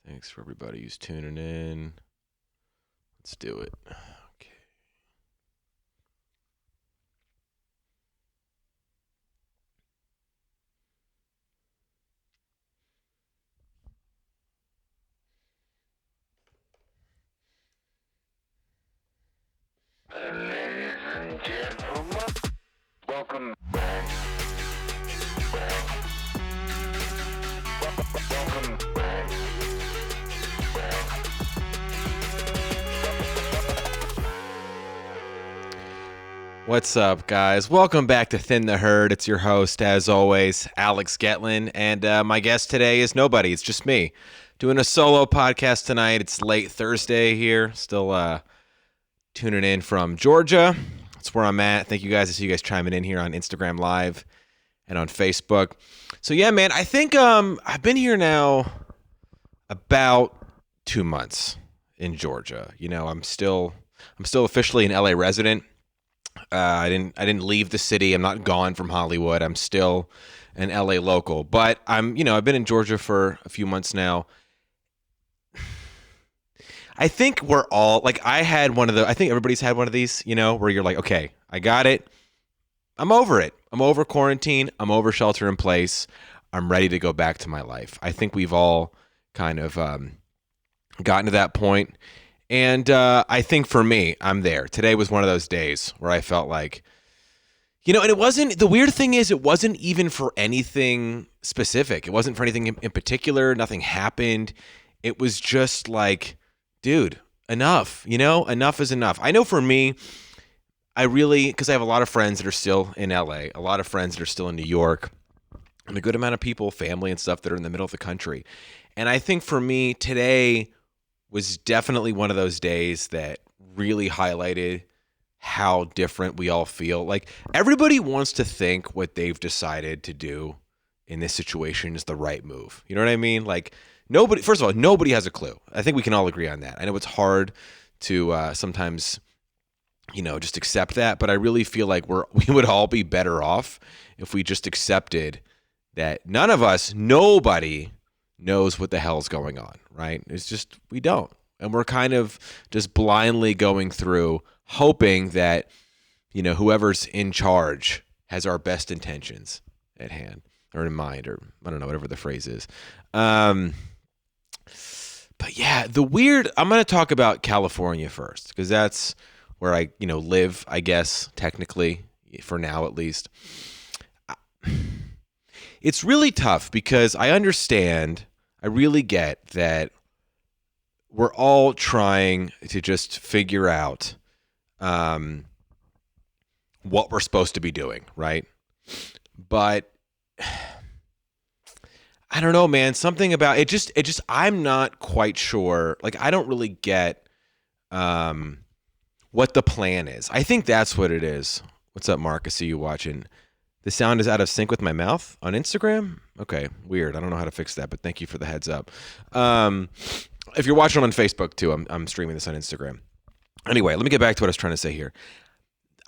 Thanks for everybody who's tuning in. Let's do it. Okay. Ladies and gentlemen, welcome back. Welcome back. What's up, guys? Welcome back to Thin the Herd. It's your host, as always, Alex Gettlin, and my guest today is nobody. It's just me doing a solo podcast tonight. It's late Thursday here. Still tuning in from Georgia. That's where I'm at. Thank you guys. I see you guys chiming in here on Instagram Live and on Facebook. So yeah, man, I think I've been here now about 2 months in Georgia. You know, I'm still officially an LA resident. I didn't leave the city. I'm not gone from Hollywood. I'm still an LA local, but I've been in Georgia for a few months now. I think we're all like, I think everybody's had one of these, where you're like, okay, I got it. I'm over it. I'm over quarantine. I'm over shelter in place. I'm ready to go back to my life. I think we've all kind of gotten to that point. And I think for me, I'm there. Today was one of those days where I felt like, and it wasn't, the weird thing is, it wasn't even for anything specific. It wasn't for anything in particular. Nothing happened. It was just like, dude, enough, enough is enough. I know for me, because I have a lot of friends that are still in LA, a lot of friends that are still in New York, and a good amount of people, family and stuff that are in the middle of the country. And I think for me, today was definitely one of those days that really highlighted how different we all feel. Like, everybody wants to think what they've decided to do in this situation is the right move. You know what I mean? Like, first of all, nobody has a clue. I think we can all agree on that. I know it's hard to sometimes, just accept that, but I really feel like we would all be better off if we just accepted that nobody knows what the hell's going on, right? It's just, we don't. And we're kind of just blindly going through hoping that, whoever's in charge has our best intentions at hand or in mind, or I don't know, whatever the phrase is. But yeah, I'm going to talk about California first, because that's where I, live, I guess, technically, for now at least. It's really tough because I really get that we're all trying to just figure out what we're supposed to be doing, right? But I don't know, man. Something about it just I'm not quite sure. Like, I don't really get what the plan is. I think that's what it is. What's up, Mark? I see you watching. The sound is out of sync with my mouth on Instagram? Okay, weird. I don't know how to fix that, but thank you for the heads up. If you're watching on Facebook too, I'm streaming this on Instagram. Anyway, let me get back to what I was trying to say here.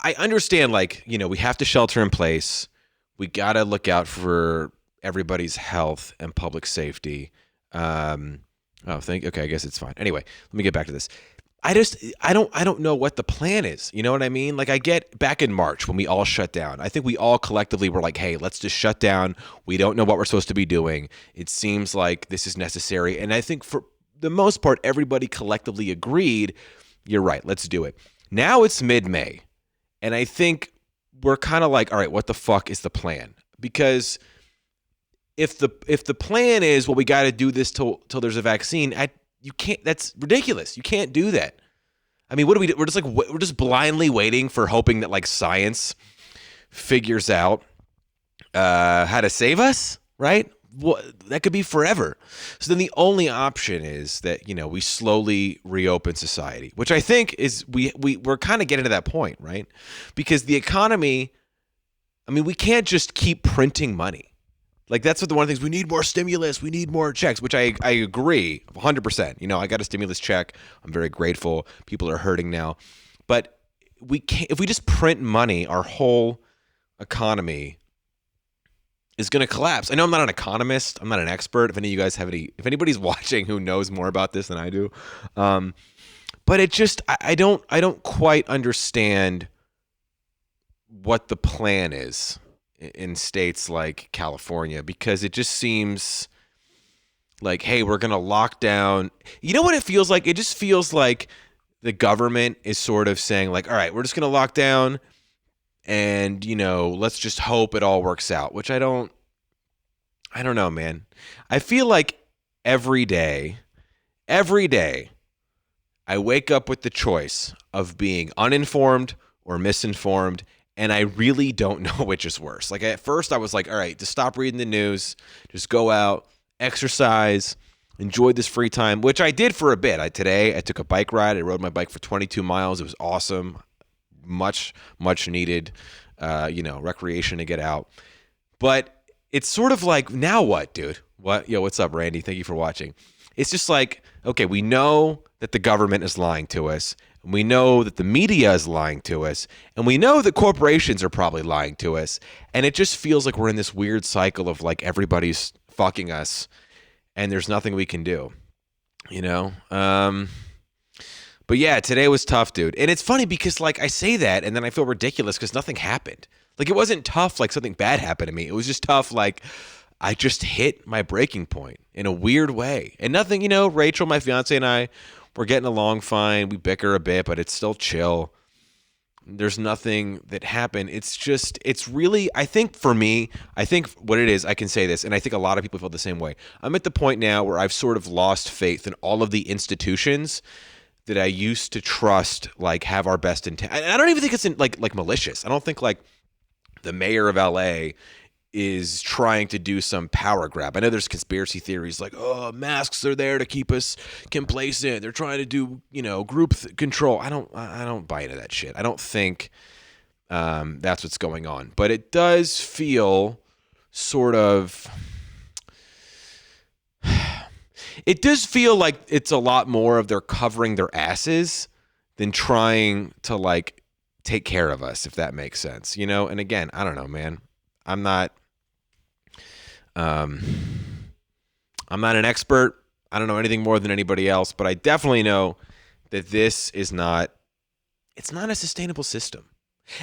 I understand, like, we have to shelter in place. We got to look out for everybody's health and public safety. Okay, I guess it's fine. Anyway, let me get back to this. I don't know what the plan is. You know what I mean? Like, I get back in March when we all shut down. I think we all collectively were like, hey, let's just shut down. We don't know what we're supposed to be doing. It seems like this is necessary. And I think for the most part, everybody collectively agreed, you're right, let's do it. Now it's mid-May. And I think we're kind of like, all right, what the fuck is the plan? Because if the plan is, well, we got to do this till there's a vaccine, you can't. That's ridiculous. You can't do that. I mean, what do we do? We're just blindly waiting for, hoping that, like, science figures out how to save us, right? Well, that could be forever. So then the only option is that, we slowly reopen society, which I think is we're kind of getting to that point, right? Because the economy, I mean, we can't just keep printing money. Like, that's what one of the things, we need more stimulus, we need more checks, which I agree 100%. I got a stimulus check. I'm very grateful. People are hurting now. But we can't, if we just print money, our whole economy is going to collapse. I know I'm not an economist. I'm not an expert. If any of you guys have if anybody's watching who knows more about this than I do, but it just, I don't quite understand what the plan is in states like California, because it just seems like, hey, we're going to lock down. You know what it feels like? It just feels like the government is sort of saying like, all right, we're just going to lock down and, let's just hope it all works out, which I don't know, man. I feel like every day, I wake up with the choice of being uninformed or misinformed, and I really don't know which is worse. Like at first I was like, all right, just stop reading the news, just go out, exercise, enjoy this free time, which I did for a bit. Today I took a bike ride. I rode my bike for 22 miles. It was awesome. Much needed, recreation to get out. But it's sort of like, now what, dude? What? Yo, what's up, Randy? Thank you for watching. It's just like, okay, we know that the government is lying to us. And we know that the media is lying to us. And we know that corporations are probably lying to us. And it just feels like we're in this weird cycle of like everybody's fucking us and there's nothing we can do, But yeah, today was tough, dude. And it's funny because like I say that and then I feel ridiculous because nothing happened. Like it wasn't tough like something bad happened to me. It was just tough like I just hit my breaking point in a weird way. And nothing, Rachel, my fiance, and I, we're getting along fine. We bicker a bit, but it's still chill. There's nothing that happened. It's really, I think for me, I think what it is, I can say this, and I think a lot of people feel the same way. I'm at the point now where I've sort of lost faith in all of the institutions that I used to trust, like have our best intent. I don't even think it's like malicious. I don't think like the mayor of LA is trying to do some power grab. I know there's conspiracy theories like, oh, masks are there to keep us complacent. They're trying to do, group control. I don't buy into that shit. I don't think that's what's going on. But it does feel sort of, it does feel like it's a lot more of they're covering their asses than trying to like take care of us, if that makes sense, And again, I don't know, man. I'm not an expert. I don't know anything more than anybody else, but I definitely know that this is not, it's not a sustainable system.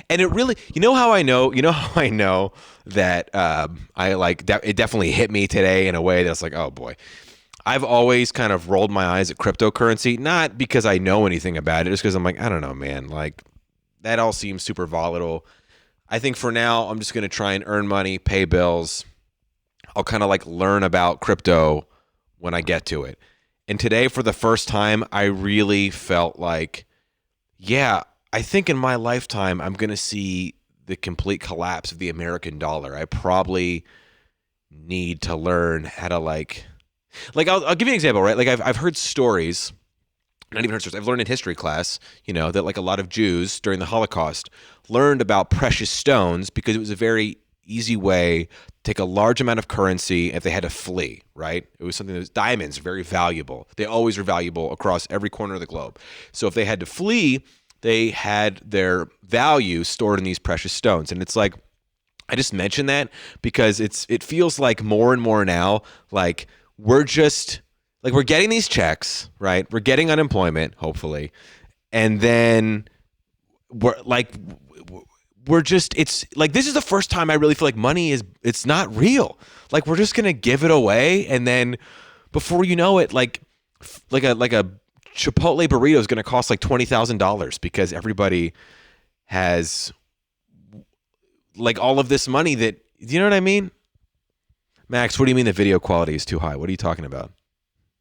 And it really, how I know that it definitely hit me today in a way that's like, oh boy. I've always kind of rolled my eyes at cryptocurrency, not because I know anything about it, just because I'm like, I don't know, man. Like that all seems super volatile. I think for now, I'm just going to try and earn money, pay bills. I'll kind of like learn about crypto when I get to it. And today, for the first time, I really felt like, yeah, I think in my lifetime, I'm going to see the complete collapse of the American dollar. I probably need to learn how to like I'll give you an example, right? Like I've heard stories, not even heard stories. I've learned in history class, that like a lot of Jews during the Holocaust learned about precious stones because it was a very easy way to take a large amount of currency if they had to flee, right? It was something that was diamonds, very valuable. They always are valuable across every corner of the globe. So if they had to flee, they had their value stored in these precious stones. And it's like, I just mention that because it feels like more and more now, like we're just like we're getting these checks, right? We're getting unemployment, hopefully. And then it's like this is the first time I really feel like money it's not real. Like we're just going to give it away and then before you know it like a Chipotle burrito is going to cost like $20,000 because everybody has like all of this money that, you know what I mean? Max, what do you mean the video quality is too high? What are you talking about?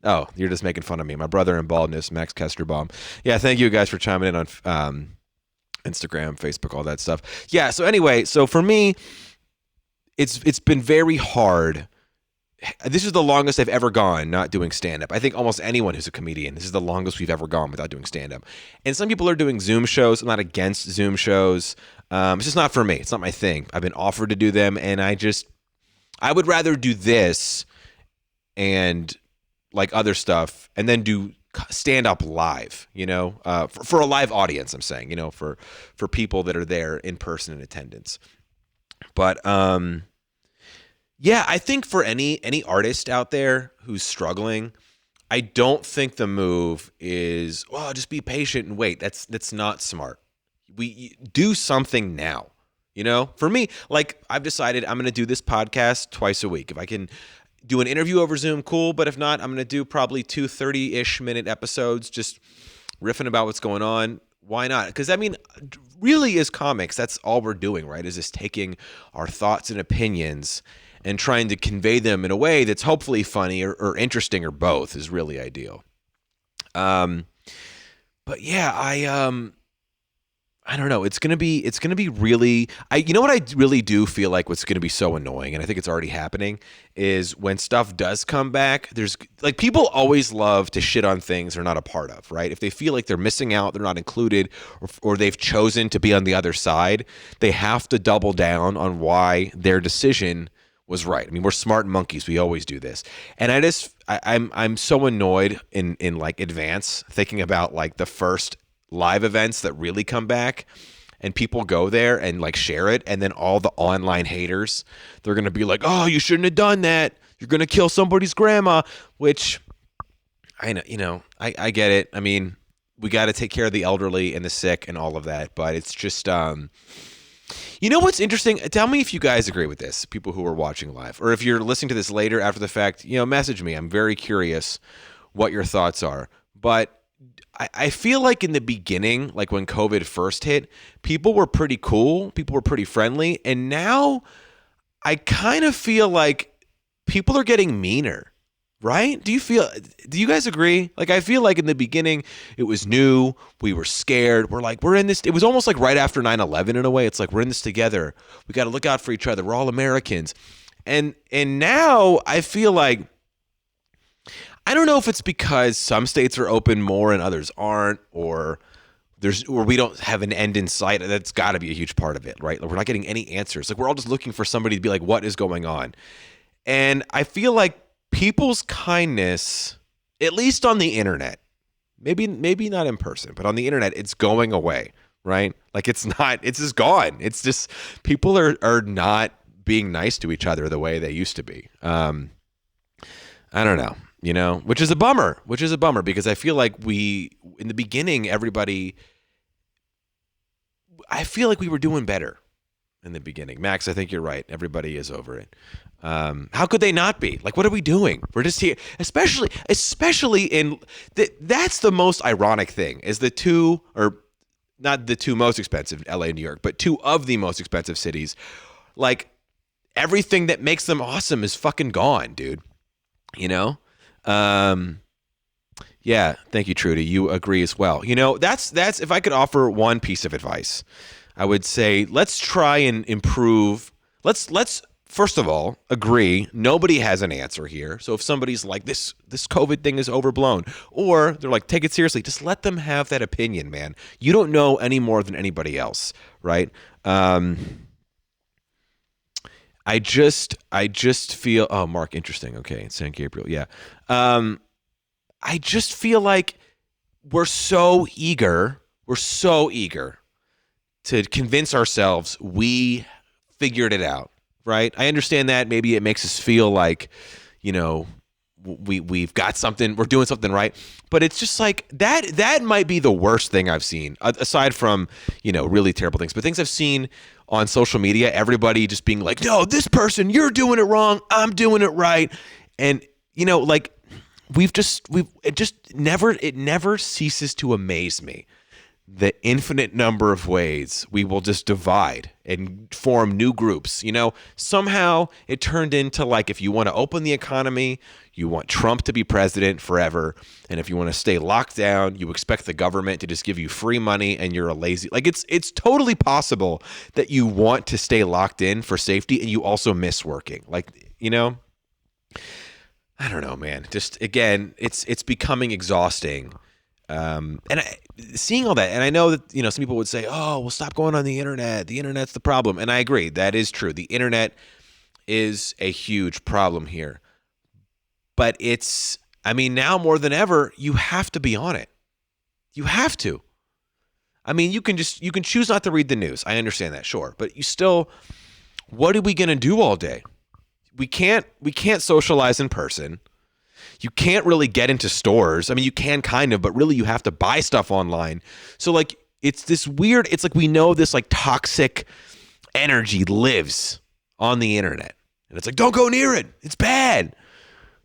Oh, you're just making fun of me. My brother in baldness, Max Kesterbaum. Yeah, thank you guys for chiming in on Instagram, Facebook, all that stuff. Yeah, so anyway, so for me, it's been very hard. This is the longest I've ever gone not doing stand-up. I think almost anyone who's a comedian, this is the longest we've ever gone without doing stand-up. And some people are doing Zoom shows. I'm not against Zoom shows. It's just not for me. It's not my thing. I've been offered to do them, and I would rather do this and like other stuff and then do stand up live, for a live audience, I'm saying, for people that are there in person in attendance. But Yeah, I think for any artist out there who's struggling, I don't think the move is, well, just be patient and wait. That's not smart. We do something now. You know, for me, like I've decided I'm going to do this podcast twice a week. If I can do an interview over Zoom, cool. But if not, I'm going to do probably 2 30-ish minute episodes, just riffing about what's going on. Why not? Because I mean, really, as comics, that's all we're doing, right? Is just taking our thoughts and opinions and trying to convey them in a way that's hopefully funny or interesting or both is really ideal. But yeah, I don't know. It's gonna be really. You know what I really do feel like what's gonna be so annoying, and I think it's already happening, is when stuff does come back. There's like people always love to shit on things they're not a part of, right? If they feel like they're missing out, they're not included, or they've chosen to be on the other side, they have to double down on why their decision was right. I mean, we're smart monkeys. We always do this, and I'm so annoyed in like advance thinking about like the first live events that really come back and people go there and like share it, and then all the online haters, they're gonna be like, oh, you shouldn't have done that, you're gonna kill somebody's grandma. Which I know, I get it. I mean, we got to take care of the elderly and the sick and all of that, but it's just what's interesting, tell me if you guys agree with this, people who are watching live, or if you're listening to this later after the fact, message me. I'm very curious what your thoughts are. But I feel like in the beginning, like when COVID first hit, people were pretty cool. People were pretty friendly. And now I kind of feel like people are getting meaner, right? Do you guys agree? Like, I feel like in the beginning, it was new. We were scared. We're in this. It was almost like right after 9/11 in a way. It's like, we're in this together. We got to look out for each other. We're all Americans. And now I feel like, I don't know if it's because some states are open more and others aren't, or we don't have an end in sight. That's got to be a huge part of it, right? Like, we're not getting any answers. Like, we're all just looking for somebody to be like, what is going on? And I feel like people's kindness, at least on the internet, maybe not in person, but on the internet, it's going away, right? Like, it's just gone. It's just people are not being nice to each other the way they used to be. I don't know. Which is a bummer because I feel like in the beginning, I feel like we were doing better in the beginning. Max, I think you're right. Everybody is over it. How could they not be? Like, what are we doing? We're just here, especially that's the most ironic thing is the two, or not the two most expensive, LA and New York, but two of the most expensive cities. Like, everything that makes them awesome is fucking gone, dude. Yeah, thank you, Trudy. You agree as well. That's if I could offer one piece of advice, I would say let's try and improve. Let's first of all agree nobody has an answer here. So if somebody's like this COVID thing is overblown, or they're like, take it seriously, just let them have that opinion, man. You don't know any more than anybody else, right? I just feel, oh, Mark, interesting. Okay, San Gabriel, yeah. I just feel like we're so eager to convince ourselves we figured it out, right? I understand that maybe it makes us feel like, we've got something, we're doing something right, but it's just like that might be the worst thing I've seen, aside from, really terrible things, but things I've seen on social media, everybody just being like, no, this person, you're doing it wrong, I'm doing it right. And like, it never ceases to amaze me the infinite number of ways we will just divide and form new groups. Somehow it turned into like, if you want to open the economy, you want Trump to be president forever. And if you want to stay locked down, you expect the government to just give you free money and you're a lazy, like it's totally possible that you want to stay locked in for safety and you also miss working. Like, I don't know, man. Just again, it's becoming exhausting. Seeing all that, and I know that some people would say, "Oh, well, stop going on the internet. The internet's the problem," and I agree. That is true. The internet is a huge problem here, but now more than ever, you have to be on it. You have to. I mean, you can choose not to read the news. I understand that, sure, but you still. What are we gonna do all day? we can't socialize in person. You can't really get into stores. I mean, you can kind of, but really you have to buy stuff online. So like it's this weird, it's like we know this like toxic energy lives on the internet. And it's like, don't go near it. It's bad.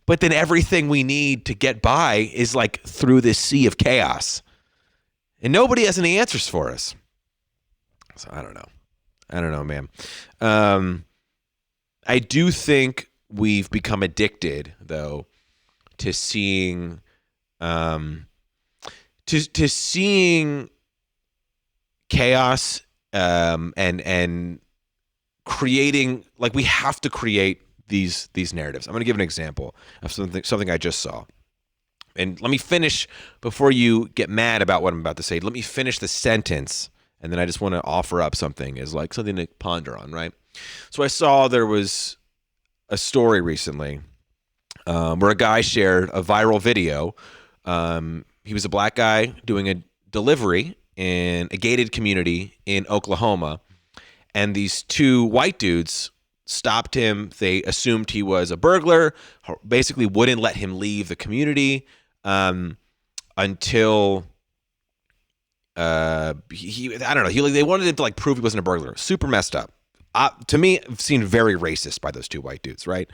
But then everything we need to get by is like through this sea of chaos. And nobody has any answers for us. So I don't know, man. I do think we've become addicted, though, to seeing to seeing chaos and creating, like, we have to create these narratives. I'm going to give an example of something I just saw. And let me finish before you get mad about what I'm about to say. Let me finish the sentence, and then I just want to offer up something as like something to ponder on, right? So I saw there was a story recently where a guy shared a viral video. He was a black guy doing a delivery in a gated community in Oklahoma, and these two white dudes stopped him. They assumed he was a burglar, basically wouldn't let him leave the community until I don't know. They wanted him to like prove he wasn't a burglar. Super messed up. To me, it seemed very racist by those two white dudes, right?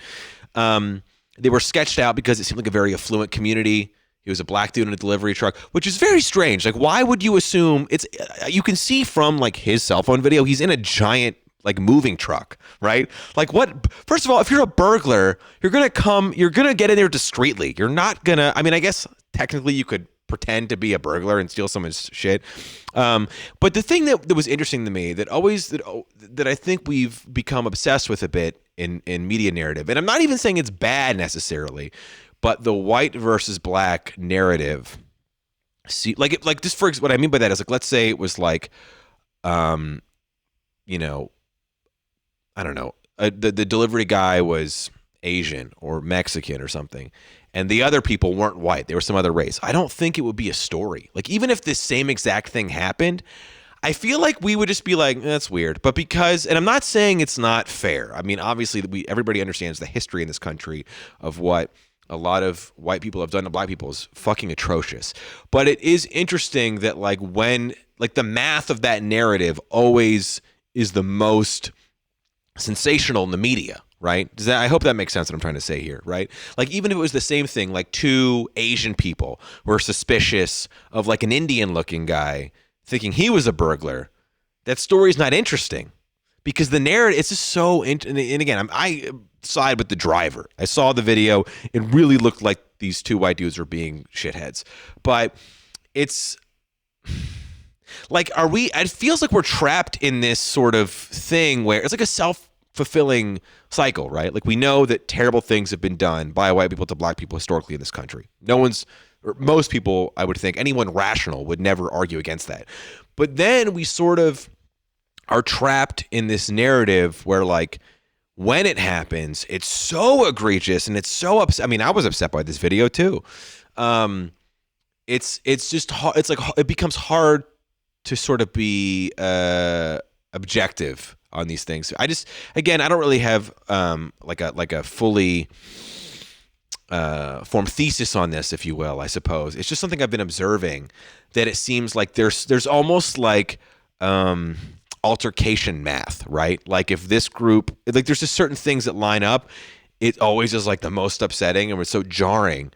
They were sketched out because it seemed like a very affluent community. He was a black dude in a delivery truck, which is very strange. Like, why would you assume it's? You can see from like his cell phone video, he's in a giant like moving truck, right? Like, what? First of all, if you're a burglar, you're gonna get in there discreetly. You're not gonna. I mean, I guess technically you could pretend to be a burglar and steal someone's shit. But the thing that was interesting to me that I think we've become obsessed with a bit in media narrative, and I'm not even saying it's bad necessarily, but the white versus black narrative. See, like just for what I mean by that is like, let's say it was like, you know, I don't know, the delivery guy was Asian or Mexican or something, and the other people weren't white. They were some other race. I don't think it would be a story. Like, even if this same exact thing happened, I feel like we would just be like, that's weird. But because, and I'm not saying it's not fair. I mean, obviously, everybody understands the history in this country of what a lot of white people have done to black people is fucking atrocious. But it is interesting that like when, like, the math of that narrative always is the most sensational in the media, right? I hope that makes sense what I'm trying to say here, right? Like, even if it was the same thing, like two Asian people were suspicious of like an Indian looking guy thinking he was a burglar, that story's not interesting because the narrative, it's just so, and again, I side with the driver. I saw the video. It really looked like these two white dudes were being shitheads, but it's like, it feels like we're trapped in this sort of thing where it's like a self-fulfilling cycle, right? Like, we know that terrible things have been done by white people to black people historically in this country. Most people, I would think, anyone rational would never argue against that. But then we sort of are trapped in this narrative where, like, when it happens, it's so egregious and it's so upset. I mean, I was upset by this video too. It's just hard. It's like it becomes hard to sort of be objective on these things. I don't really have like a fully formed thesis on this, if you will. I suppose it's just something I've been observing, that it seems like there's almost like altercation math, right? Like, if this group, like, there's just certain things that line up, it always is like the most upsetting and it's so jarring.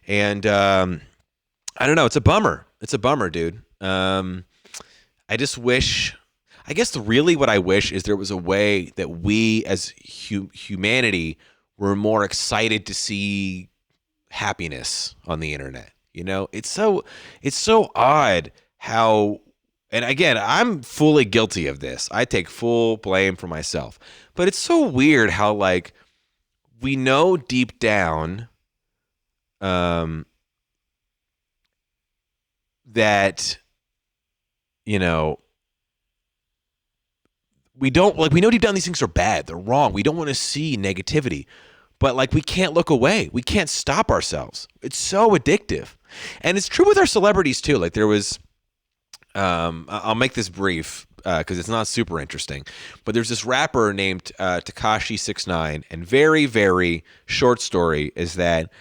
And I don't know. It's a bummer. It's a bummer, dude. I just wish, I guess really what I wish is there was a way that we as humanity were more excited to see happiness on the internet. You know, it's so odd how, and again, I'm fully guilty of this. I take full blame for myself, but it's so weird how, like, we know deep down, that, you know, we know deep down these things are bad. They're wrong. We don't want to see negativity, but like, we can't look away. We can't stop ourselves. It's so addictive. And it's true with our celebrities too. Like, there was, I'll make this brief. because it's not super interesting. But there's this rapper named Tekashi 69, and very, very short story is that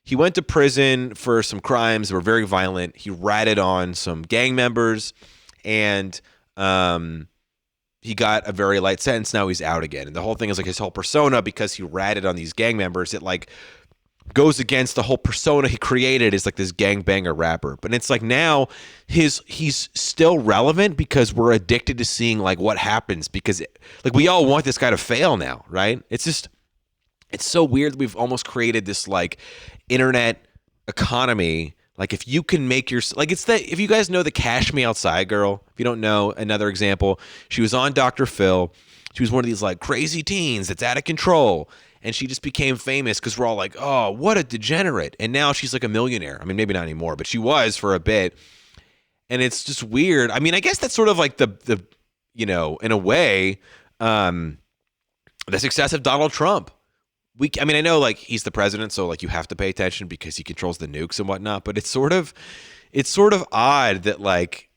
he went to prison for some crimes that were very violent. He ratted on some gang members, and he got a very light sentence. Now he's out again. And the whole thing is like his whole persona, because he ratted on these gang members, it like goes against the whole persona he created as like this gangbanger rapper. But it's like now he's still relevant because we're addicted to seeing like what happens, because like we all want this guy to fail now, right? It's so weird that we've almost created this like internet economy. Like if you can make your, like it's that, if you guys know the Cash Me Outside girl, if you don't know, another example, she was on Dr. Phil. She was one of these like crazy teens that's out of control. And she just became famous because we're all like, oh, what a degenerate. And now she's like a millionaire. I mean, maybe not anymore, but she was for a bit. And it's just weird. I mean, I guess that's sort of like the you know, in a way, the success of Donald Trump. I mean, I know like he's the president, so like you have to pay attention because he controls the nukes and whatnot. But it's sort of odd that like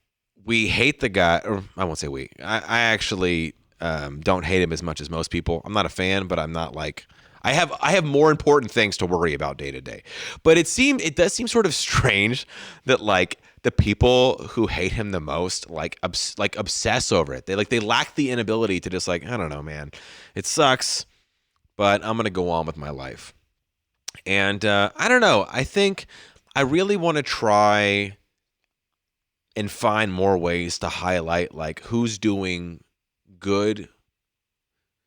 we hate the guy, or I won't say we. I actually don't hate him as much as most people. I'm not a fan, but I'm not like I have more important things to worry about day to day. But it does seem sort of strange that like the people who hate him the most like obsess over it. They lack the inability to just like, I don't know, man, it sucks, but I'm gonna go on with my life. And I don't know. I think I really want to try and find more ways to highlight like who's doing good,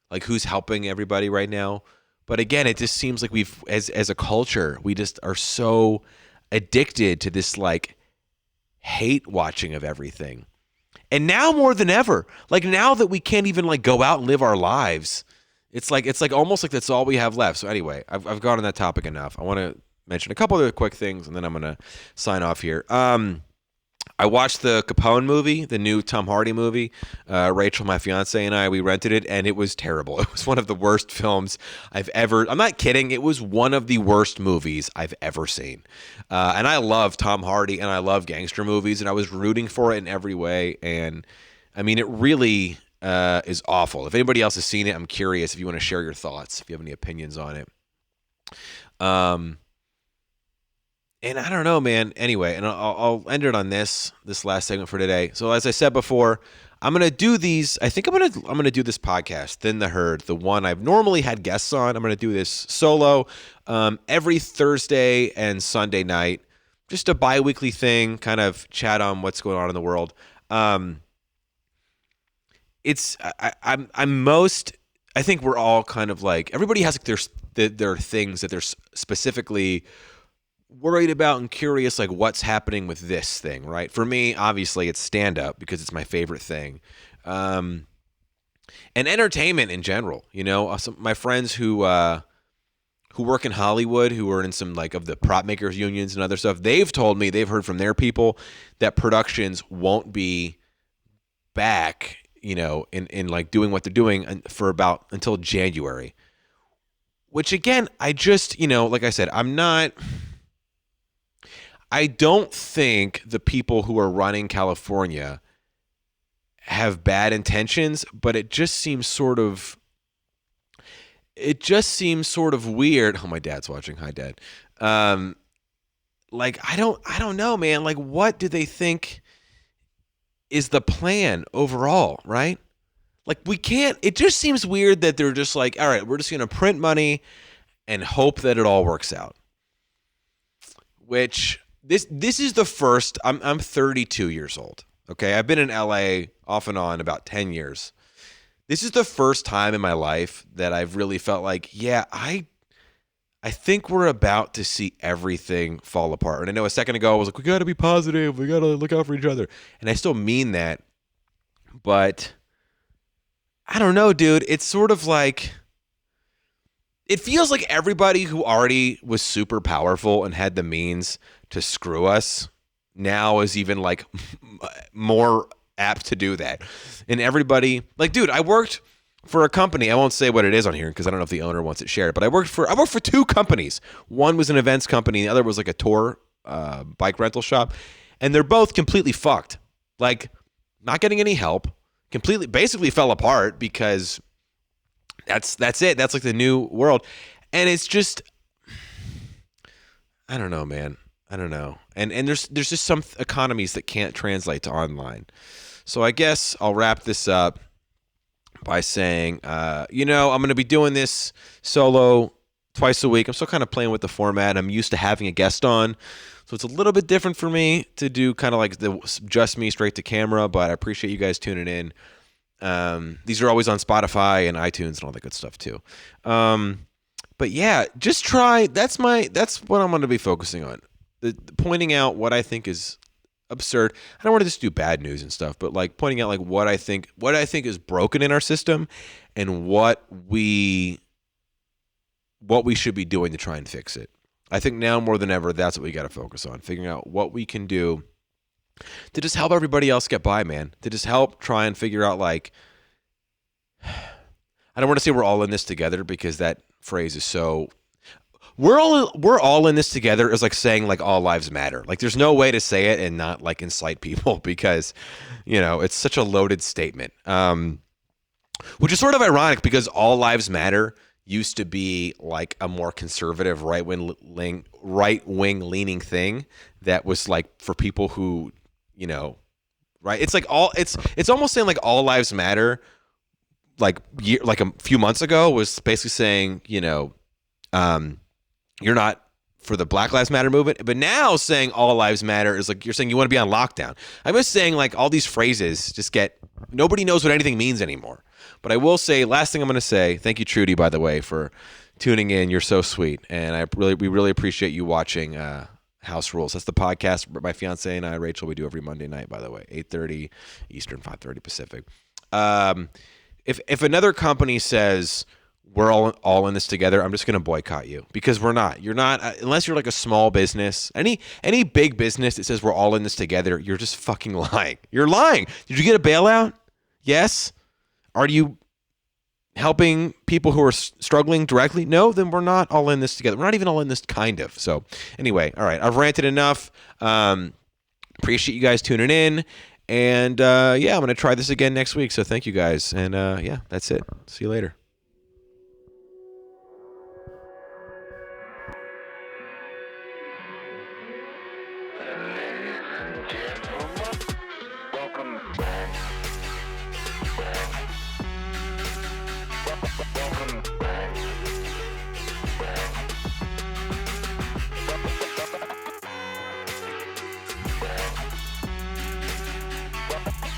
like who's helping everybody right now. But again, it just seems like we've as a culture, we just are so addicted to this like hate watching of everything. And now more than ever, like now that we can't even like go out and live our lives, it's like almost like that's all we have left. So anyway, I've gone on that topic enough. I want to mention a couple other quick things, and then I'm gonna sign off here. I watched the Capone movie, the new Tom Hardy movie. Rachel, my fiance, and we rented it, and it was terrible. It was one of the worst films I've ever. I'm not kidding. It was one of the worst movies I've ever seen. And I love Tom Hardy, and I love gangster movies, and I was rooting for it in every way. And I mean, it really is awful. If anybody else has seen it, I'm curious if you want to share your thoughts, if you have any opinions on it. And I don't know, man. Anyway, and I'll end it on this last segment for today. So as I said before, I'm gonna do these. I think I'm gonna do this podcast, Thin the Herd, the one I've normally had guests on. I'm gonna do this solo every Thursday and Sunday night, just a bi-weekly thing, kind of chat on what's going on in the world. I'm most. I think we're all kind of like, everybody has like their things that they're specifically worried about and curious, like what's happening with this thing, right? For me, obviously, it's stand-up because it's my favorite thing, and entertainment in general. You know, my friends who work in Hollywood, who are in some like of the prop makers unions and other stuff, they've told me they've heard from their people that productions won't be back, you know, in like doing what they're doing for about until January. Which again, I just, you know, like I said, I don't think the people who are running California have bad intentions, but it just seems sort of weird. Oh, my dad's watching. Hi, Dad. Like I don't know, man. Like what do they think is the plan overall, right? Like we can't, it just seems weird that they're just like, all right, we're just going to print money and hope that it all works out. Which this is the first. I'm 32 years old. Okay, I've been in LA off and on about 10 years. This is the first time in my life that I've really felt like, yeah, I think we're about to see everything fall apart. And I know a second ago I was like, we got to be positive, we got to look out for each other, and I still mean that. But I don't know, dude. It's sort of like, it feels like everybody who already was super powerful and had the means to screw us now is even like more apt to do that. And everybody, like, dude, I worked for a company. I won't say what it is on here because I don't know if the owner wants it shared, but I worked for two companies. One was an events company. The other was like a tour bike rental shop. And they're both completely fucked. Like, not getting any help, completely, basically fell apart because that's it. That's like the new world, and it's just, I don't know, man. I don't know. And there's just some economies that can't translate to online. So I guess I'll wrap this up by saying, I'm going to be doing this solo twice a week. I'm still kind of playing with the format. I'm used to having a guest on, so it's a little bit different for me to do kind of like the just me straight to camera, but I appreciate you guys tuning in. These are always on Spotify and iTunes and all that good stuff too. But yeah, just try. That's what I'm going to be focusing on. Pointing out what I think is absurd. I don't want to just do bad news and stuff, but like pointing out like what I think is broken in our system and what we should be doing to try and fix it. I think now more than ever, that's what we got to focus on, figuring out what we can do to just help everybody else get by, man. To just help try and figure out, like, I don't want to say we're all in this together because that phrase is so. We're all in this together is like saying like all lives matter. Like there's no way to say it and not like incite people because, it's such a loaded statement. Which is sort of ironic because all lives matter used to be like a more conservative right wing leaning thing that was like for people who, right? It's like it's almost saying like all lives matter. Like a few months ago was basically saying, you're not for the Black Lives Matter movement, but now saying all lives matter is like you're saying you want to be on lockdown. I'm just saying like all these phrases nobody knows what anything means anymore. But I will say, last thing I'm going to say, thank you, Trudy, by the way, for tuning in. You're so sweet, and we really appreciate you watching House Rules. That's the podcast my fiance and I, Rachel, we do every Monday night, by the way, 8:30 Eastern, 5:30 Pacific. If another company says we're all in this together, I'm just going to boycott you because we're not. You're not, unless you're like a small business. Any big business that says we're all in this together, you're just fucking lying. You're lying. Did you get a bailout? Yes. Are you helping people who are struggling directly? No, then we're not all in this together. We're not even all in this kind of. So anyway, all right, I've ranted enough. Appreciate you guys tuning in. And I'm going to try this again next week. So thank you guys. And that's it. See you later.